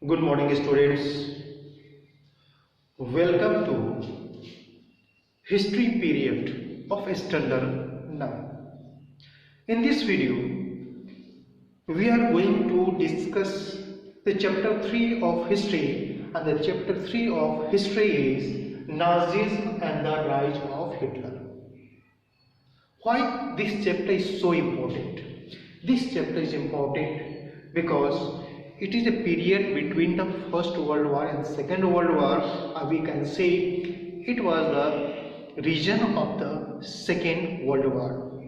Good morning, students. Welcome to History period of Standard 9. In this video, we are going to discuss the chapter 3 of history, and the chapter 3 of history is Nazism and the rise of Hitler. Why this chapter is so important? This chapter is important because it is a period between the First World War and Second World War. We can say it was the region of the Second World War,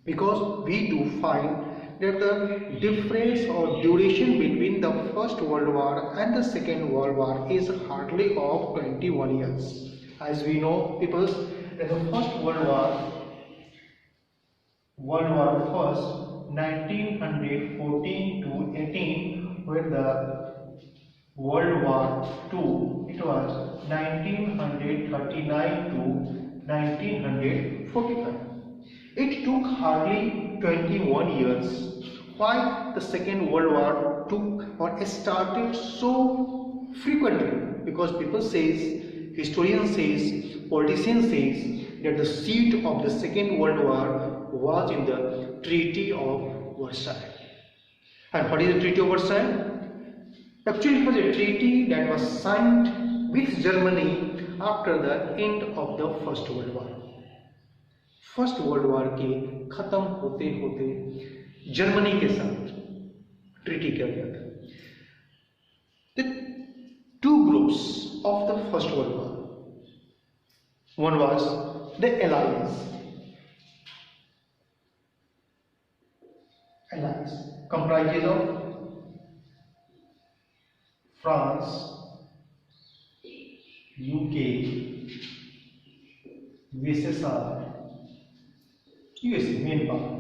because we do find that the difference or duration between the First World War and the Second World War is hardly of 21 years. As we know, people, that the First World War First, 1914 to 18, when the World War II, it was 1939 to 1945. It took hardly 21 years. Why the Second World War took or started so frequently? Because people says, historians says, politicians says that the seat of the Second World War was in the Treaty of Versailles. And what is the Treaty of Versailles? Actually, it was a treaty that was signed with Germany after the end of the First World War. First world war के खत्म होते होते Germany के साथ treaty किया गया था. The two groups of the First World War. One was the Allies. Allies comprises of France, UK, USSR, USA, main power,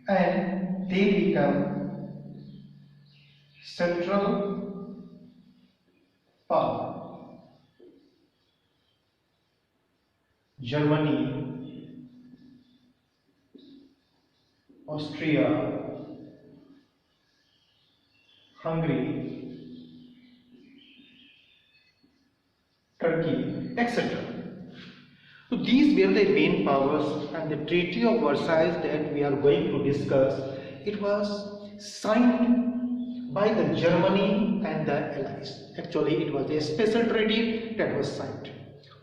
and they become central power. Germany, Austria, Hungary, Turkey, etc. So these were the main powers, and the Treaty of Versailles that we are going to discuss, it was signed by the Germany and the Allies. Actually, it was a special treaty that was signed.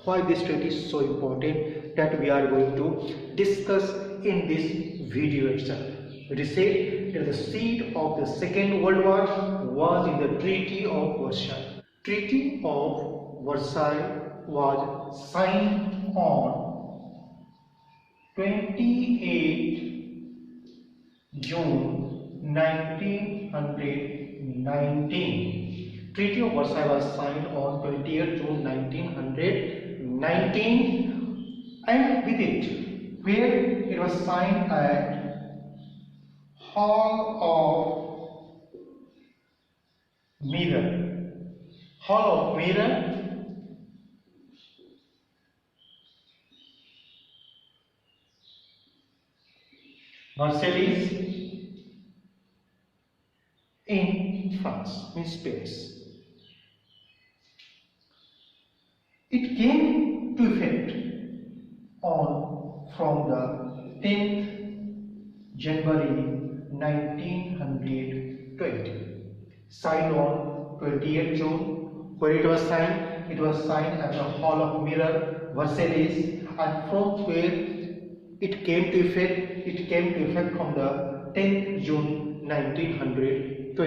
Why this treaty is so important, that we are going to discuss in this video itself. It is said that the seat of the Second World War was in the Treaty of Versailles. Treaty of Versailles was signed on 28 June 1919. Treaty of Versailles was signed on 28 June 1919, and with it, where it was signed at Hall of Mirror. Hall of Mirror, Versailles, in France, means Paris. It came to effect from the 10th January 1920. Signed on 28th June. Where it was signed? It was signed at the Hall of Mirror, Versailles, and from where it came to effect? It came to effect from the 10th June 1920.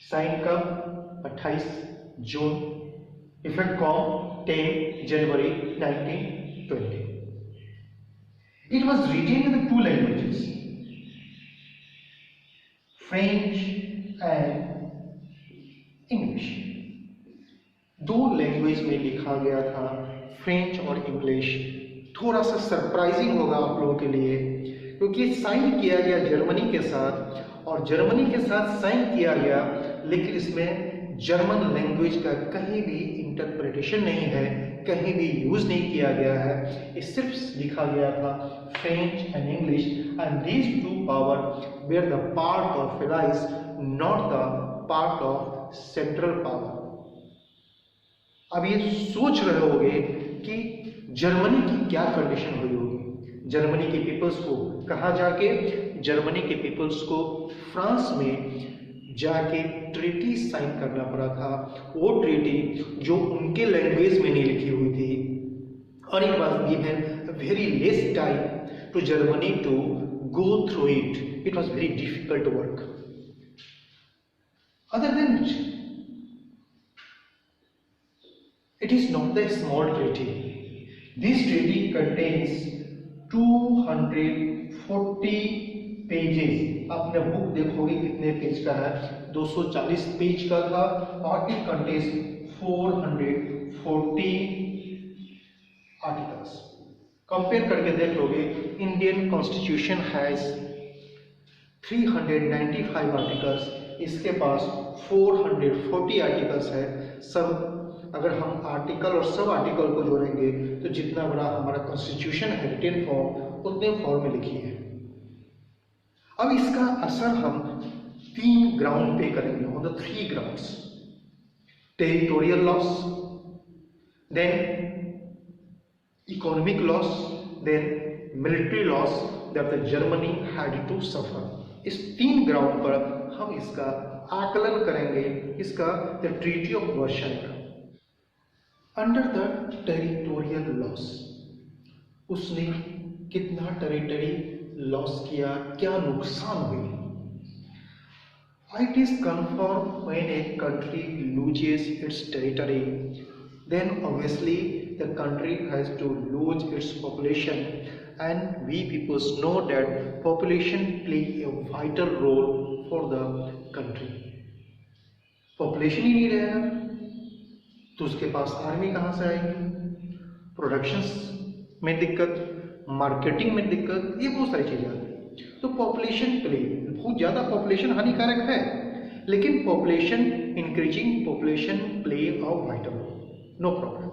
Signed कब? 28 जून. Effect कब? 10 January 1920. It was written in the two languages, French and English. दो language में लिखा गया था, French और English. थोड़ा सा सरप्राइजिंग होगा आप लोगों के लिए, क्योंकि साइन किया गया जर्मनी के साथ, और जर्मनी के साथ साइन किया गया, लेकिन इसमें जर्मन लैंग्वेज का कहीं भी इंटरप्रिटेशन नहीं है, कहीं भी यूज नहीं किया गया है. ये सिर्फ लिखा गया था French and English, and these two power were the part of allies, not the part of central power. अब ये सोच रहे होंगे कि जर्मनी की क्या कंडीशन हुई होगी। जर्मनी के पीपल्स को कहाँ जाके, जर्मनी के पीपल्स को फ्रांस में जाके ट्रीटी साइन करना पड़ा था। वो ट्रीटी जो उनके लैंग्वेज में नहीं लिखी हुई थी, और it was given very less time to Germany to go through it. It was very difficult work. Other than it, it is not a small treaty. This treaty contains 240 pages. आपने book देखोगे कितने page का है, 240 page का था, और it contains 440 articles. Compare करके देख लोगे, इंडियन कॉन्स्टिट्यूशन हैज 395 आर्टिकल्स, इसके पास 440 आर्टिकल्स है। सब अगर हम आर्टिकल और सब आर्टिकल को जोड़ेंगे तो जितना बड़ा हमारा कॉन्स्टिट्यूशन है रिटन फॉर्म, उतने फॉर्म में लिखी है। अब इसका असर हम 3 ग्राउंड पे करेंगे, on the 3 grounds: territorial loss, then economic loss, then military loss that the Germany had to suffer. इस 3 ग्राउंड पर हम इसका आकलन करेंगे, इसका द ट्रीटी ऑफ वर्साई का। अंडर द टेरिटोरियल लॉस, उसने कितना टेरिटरी लॉस किया, क्या नुकसान हुई। It is confirmed when a country loses its territory, then obviously the country has to lose its population, and we people know that population play a vital role for the country. Population ही नहीं रहेगा तो उसके पास army कहाँ से आएगी, production में दिक्कत, marketing में दिक्कत, ये बहुत सारी चीजें आती हैं। तो पॉपुलेशन प्ले, बहुत ज़्यादा पॉपुलेशन हानिकारक है, लेकिन population increasing, population play a vital role, no problem.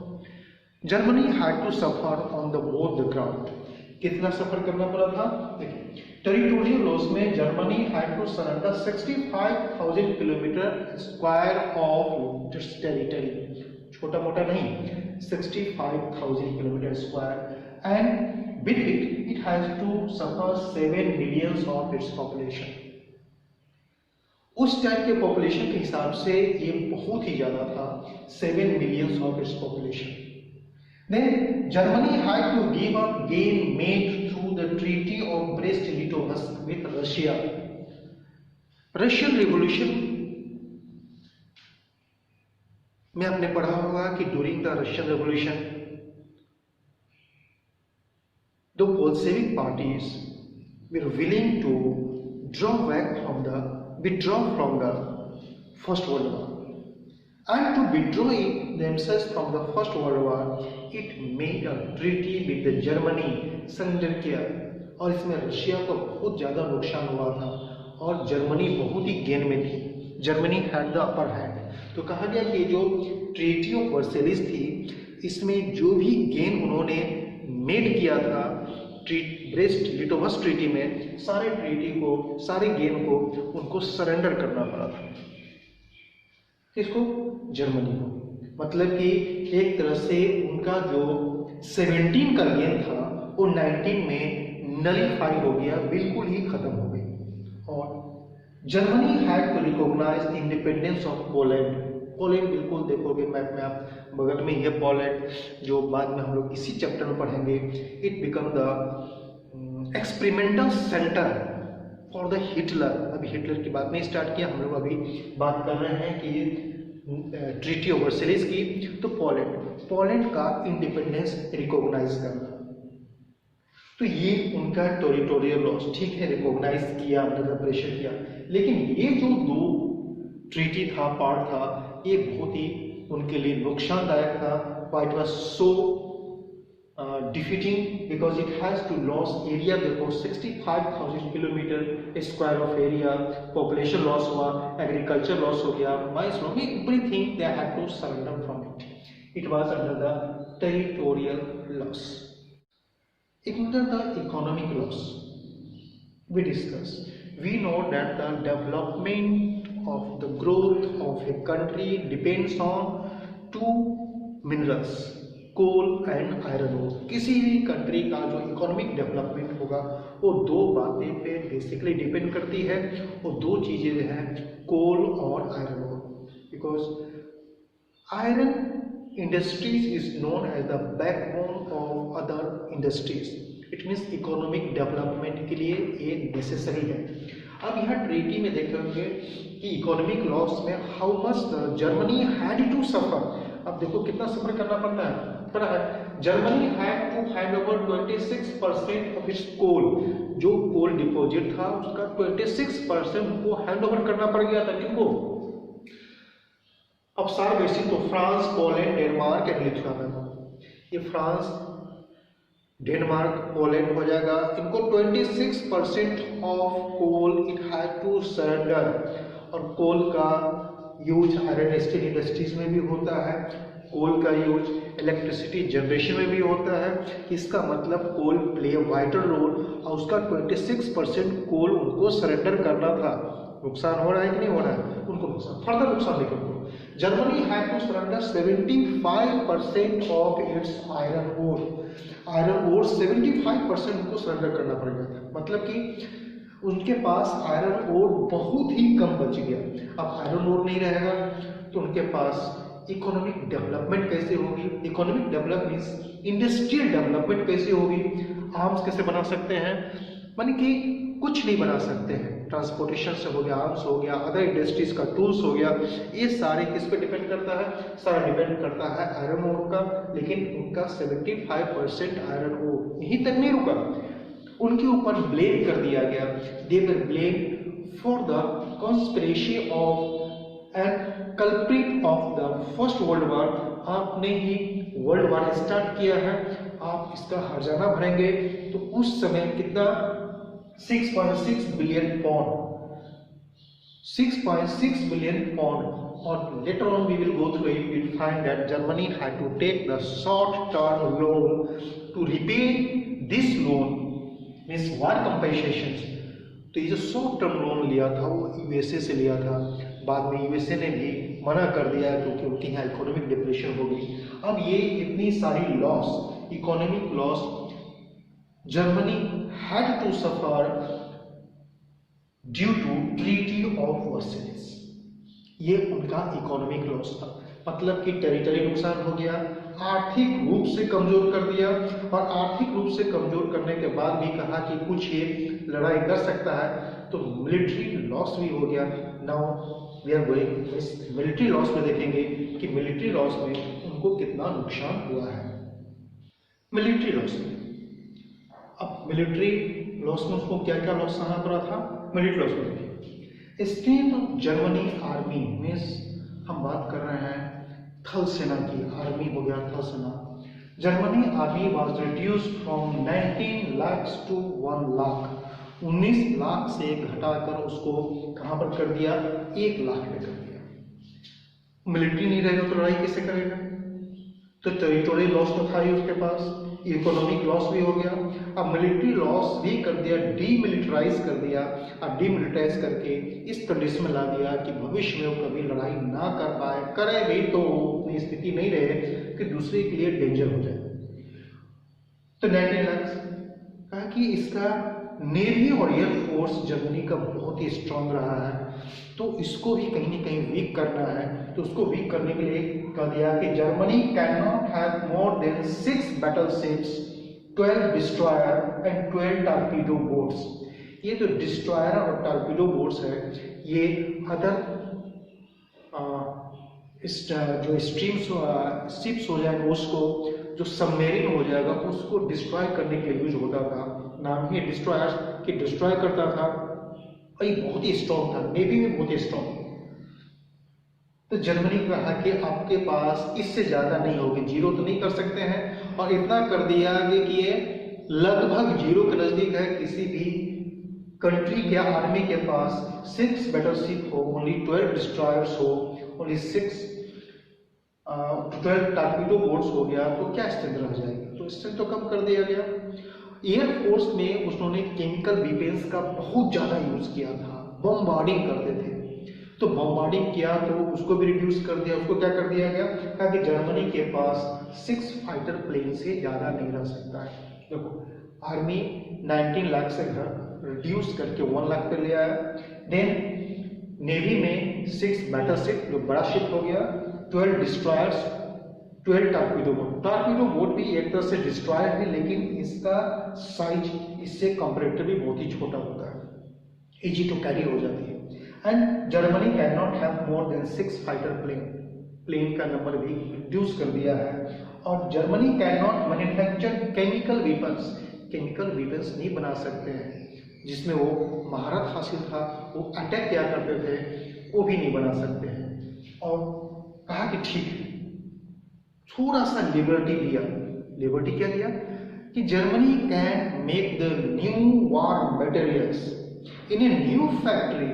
Germany had to suffer on the both the ground. कितना सफर करना पड़ा था, देखिए टेरिटोरियल लॉस में Germany had to surrender 65,000 kilometre square of its territory, छोटा मोटा नहीं, 65,000 kilometre square, and with it has to suffer 7 millions of its population. उस टाइम के पॉपुलेशन के हिसाब से ये बहुत ही ज्यादा था, 7 millions of its population. Then Germany had to give up gain made through the Treaty of Brest-Litovsk with Russia. Russian Revolution में आपने पढ़ा होगा कि during the Russian Revolution, the Bolshevik parties were willing to withdraw from the First World War. And to withdraw themselves from the First World War, it made a treaty with the Germany, surrender किया, और इसमें Russia को बहुत ज़्यादा नुकसान हुआ था और जर्मनी बहुत ही गेन में थी। Germany had the upper hand. तो कहा गया कि जो ट्रीटी ऑफ वर्सेलिस थी, इसमें जो भी गेन उन्होंने मेड किया था ब्रेस्ट लिटोवस्क ट्रीटी में, सारे ट्रीटी को, सारे गेन को उनको सरेंडर करना पड़ा था। किसको? जर्मनी को। मतलब कि एक तरह से उनका जो 17 का गेन था वो 19 में नलीफाई हो गया, बिल्कुल ही खत्म हो गई। और Germany had to recognise independence of Poland. Poland बिल्कुल देखोगे मैप में आप, बगल में ये पोलैंड, जो बाद में हम लोग इसी चैप्टर में पढ़ेंगे। It become the experimental centre for the Hitler. अभी हिटलर की बात नहीं स्टार्ट किया, हम लोग अभी बात कर रहे हैं कि ट्रीटी ऑफ वर्सेलिस की। तो पोलैंड का इंडिपेंडेंस रिकॉग्नाइज करना, तो ये उनका टेरिटोरियल लॉस, ठीक है, रिकॉग्नाइज किया, अंडर प्रेशर किया। लेकिन ये जो 2 ट्रीटी था, पार्ट था, ये बहुत ही उनके लिए नुकसानदायक था। It was so defeating because it has to lose area, therefore 65,000 kilometre square of area, population loss हुआ, एग्रीकल्चर लॉस हो गया, mines loss, everything they had to surrender from it. It was under the territorial loss. Under the economic loss we discuss, we know that the development of the growth of a country depends on two minerals, coal and iron ore. किसी भी country का जो economic development होगा वो दो बातें पे basically depend करती है, वो दो चीजें हैं, कोल और iron ore. Because iron industries is known as the backbone of other industries. It means economic development के लिए ये नेसेसरी है। अब यहाँ ट्रीटी में देखेंगे कि इकोनॉमिक लॉस में how much Germany had to suffer. अब देखो कितना सफर करना पड़ता है, पता है। Germany had to hand over 26% of its coal. जो कोल डिपॉजिट था उसका 26% उनको हैंड ओवर करना पड़ गया था। किनको? अब सारे बेसिक तो France, Poland, Denmark and Lithuania. ये फ्रांस, डेनमार्क, पोलैंड हो जाएगा। इनको 26% of coal it had to surrender. और कोल का यूज आयरन स्टील इंडस्ट्रीज में भी होता है, कोल का यूज इलेक्ट्रिसिटी जनरेशन में भी होता है। इसका मतलब कोल प्ले वाइटल रोल और उसका 26% कोल उनको सरेंडर करना था। नुकसान हो रहा है कि नहीं हो रहा है? उनको नुकसान, फर्दर नुकसान देखो। Germany had to surrender 75% of its iron ore. Iron ore 75% उनको सरेंडर करना पड़ गया था। मतलब कि उनके पास आयरन ओर बहुत ही कम बच गया। अब आयरन ओर नहीं रहेगा तो उनके पास इकोनॉमिक डेवलपमेंट कैसे होगी? इकोनॉमिक डेवलपमेंट, इंडस्ट्रियल डेवलपमेंट कैसे होगी? आर्म्स कैसे बना सकते हैं? माने कि कुछ नहीं बना सकते हैं। ट्रांसपोर्टेशन से हो गया, आर्म्स हो गया, अदर इंडस्ट्रीज का टूल्स हो गया, ये सारे किस पे डिपेंड करता है? सारा डिपेंड करता है आयरन ओर का। लेकिन उनका 75% आयरन ओर यहीं तक नहीं रुका, उनके ऊपर ब्लेम कर दिया गया। They were blame for the conspiracy of and culprit of the first world war. आपने ही वर्ल्ड वॉर स्टार्ट किया है, आप इसका हर्जाना भरेंगे। तो उस समय कितना? 6.6 बिलियन पाउंड, 6.6 बिलियन पाउंड। और later on we will go through it, we will find that Germany had to take the short term loan to repay this loan, means war compensations। तो ये जो शॉर्ट टर्म लोन लिया था वो USA से लिया था। बाद में यूएसए ने भी मना कर दिया क्योंकि उनकी यहाँ इकोनॉमिक डिप्रेशन हो गई। अब ये इतनी सारी loss, economic loss Germany had to suffer due to treaty of Versailles. ये उनका इकोनॉमिक लॉस था। मतलब कि टेरिटरी नुकसान हो गया, आर्थिक रूप से कमजोर कर दिया। और आर्थिक रूप से कमजोर करने के बाद भी कहा कि कुछ ये लड़ाई कर सकता है, तो मिलिट्री लॉस भी हो गया। Now we are going military loss में देखेंगे कि मिलिट्री लॉस में उनको कितना नुकसान हुआ है। मिलिट्री लॉस में, अब मिलिट्री लॉस में उसको क्या क्या लॉस सहना पड़ा था? मिलिट्री लॉस में देखिए, strength of Germany army means हम बात कर रहे हैं थल सेना की। आर्मी हो गया थल सेना। Germany army was reduced from 19 lakh to 1 lakh. 19 lakh से घटाकर उसको कहां पर कर दिया? 1 लाख में कर दिया। मिलिट्री नहीं रहेगा तो लड़ाई कैसे करेगा? तो टेरिटोरियल लॉस तो था ही उसके पास, इकोनॉमिक लॉस भी हो गया। अब मिलिट्री लॉस भी कर दिया, डीमिलिटराइज कर दिया। अब डीमिलिटराइज करके इस कंडीशन में ला दिया कि भविष्य में वो कभी लड़ाई ना कर पाए, करे भी तो उतनी स्थिति नहीं रहे कि दूसरे के लिए डेंजर हो जाए। तो 19 लाख कहा कि इसका नेवी और एयरफोर्स जर्मनी का बहुत ही स्ट्रांग रहा है, तो इसको भी कहीं ना कहीं वीक करना है। तो उसको वीक करने के लिए कह दिया कि Germany can not have more than 6 बैटलशिप्स, 12 destroyer and 12 torpedo boats. ये जो डिस्ट्रॉयर और टॉर्पीडो बोट्स है, ये अदर जो स्ट्रीम्स शिप्स हो जाएंगे, उसको जो सबमेरिन हो जाएगा उसको डिस्ट्रॉय करने के लिए यूज होता था। नाम ही डिस्ट्रॉयर कि डिस्ट्रॉय करता था। और ये बहुत ही स्ट्रॉन्ग था, नेवी में बहुत ही स्ट्रॉन्ग। तो जर्मनी कहा कि आपके पास इससे ज्यादा नहीं होगी, जीरो तो नहीं कर सकते हैं। और इतना कर दिया कि ये लगभग जीरो के नजदीक है। किसी भी कंट्री के आर्मी के पास 6 बैटलशिप हो, ओनली 12 डिस्ट्रॉयर्स हो, ओनली 12 टॉर्पीडो बोट्स हो गया, तो क्या स्ट्रेंथ रह जाएगी? तो स्ट्रेंथ तो कम कर दिया गया। एयरफोर्स में उन्होंने केमिकल वेपन्स का बहुत ज्यादा यूज किया था, बमबार्डिंग करते थे। तो बॉम्बार्डिंग किया तो उसको भी रिड्यूस कर दिया। उसको क्या कर दिया गया, कहा कि जर्मनी के पास 6 फाइटर प्लेन से ज़्यादा नहीं रह सकता है। देखो आर्मी 19 लाख से रिड्यूस करके 1 लाख पे ले आया। देन नेवी में 6 बैटलशिप जो बड़ा शिप हो गया, 12 destroyers, 12 torpedo boat. Torpedo boat भी एक तरह से डिस्ट्रॉयर है, लेकिन इसका साइज इससे कंपैरेटिवली बहुत ही छोटा होता है, इजी टू कैरी हो जाती है। And Germany can not have more than 6 fighter plane, plane का नंबर भी रिड्यूस कर दिया है। और Germany can not manufacture chemical weapons, chemical weapons नहीं बना सकते हैं, जिसमें वो महारत हासिल था, वो अटैक किया करते थे, वो भी नहीं बना सकते हैं। और कहा कि ठीक है, थोड़ा सा लिबर्टी दिया। लिबर्टी क्या दिया कि Germany can make the new war materials in a new factory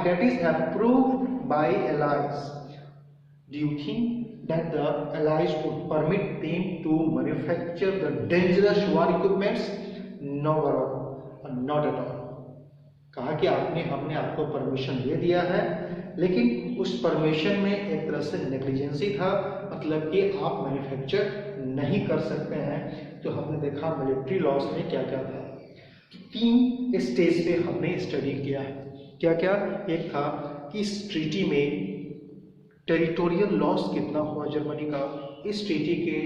that is approved by allies. Do you think that the allies would permit them to manufacture the dangerous war equipments? No, not at all. कहा कि हमने आपको permission दे दिया है, लेकिन उस permission में एक तरह से नेग्लिजेंसी था, मतलब कि आप मैन्युफैक्चर नहीं कर सकते हैं। तो हमने देखा मिलिट्री लॉस में क्या क्या था। 3 स्टेज पे हमने स्टडी किया है। क्या क्या? एक था कि इस ट्रीटी में टेरिटोरियल लॉस कितना हुआ जर्मनी का, इस ट्रीटी के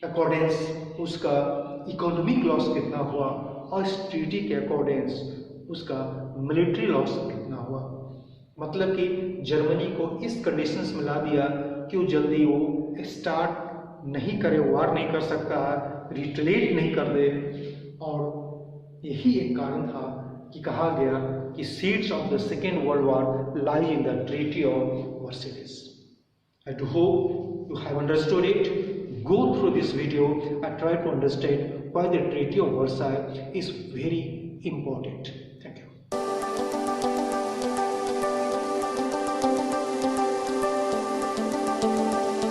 अकॉर्डेंस उसका इकोनॉमिक लॉस कितना हुआ, और इस ट्रीटी के अकॉर्डेंस उसका मिलिट्री लॉस कितना हुआ। मतलब कि जर्मनी को इस कंडीशंस में ला दिया कि वो जल्दी वो स्टार्ट नहीं करे, वार नहीं कर सकता, रिटेलिएट नहीं कर दे। और यही एक कारण था कि कहा गया कि seeds of the Second World War lie in the Treaty of Versailles. I do hope you have understood it. Go through this video and try to understand why the Treaty of Versailles is very important. Thank you.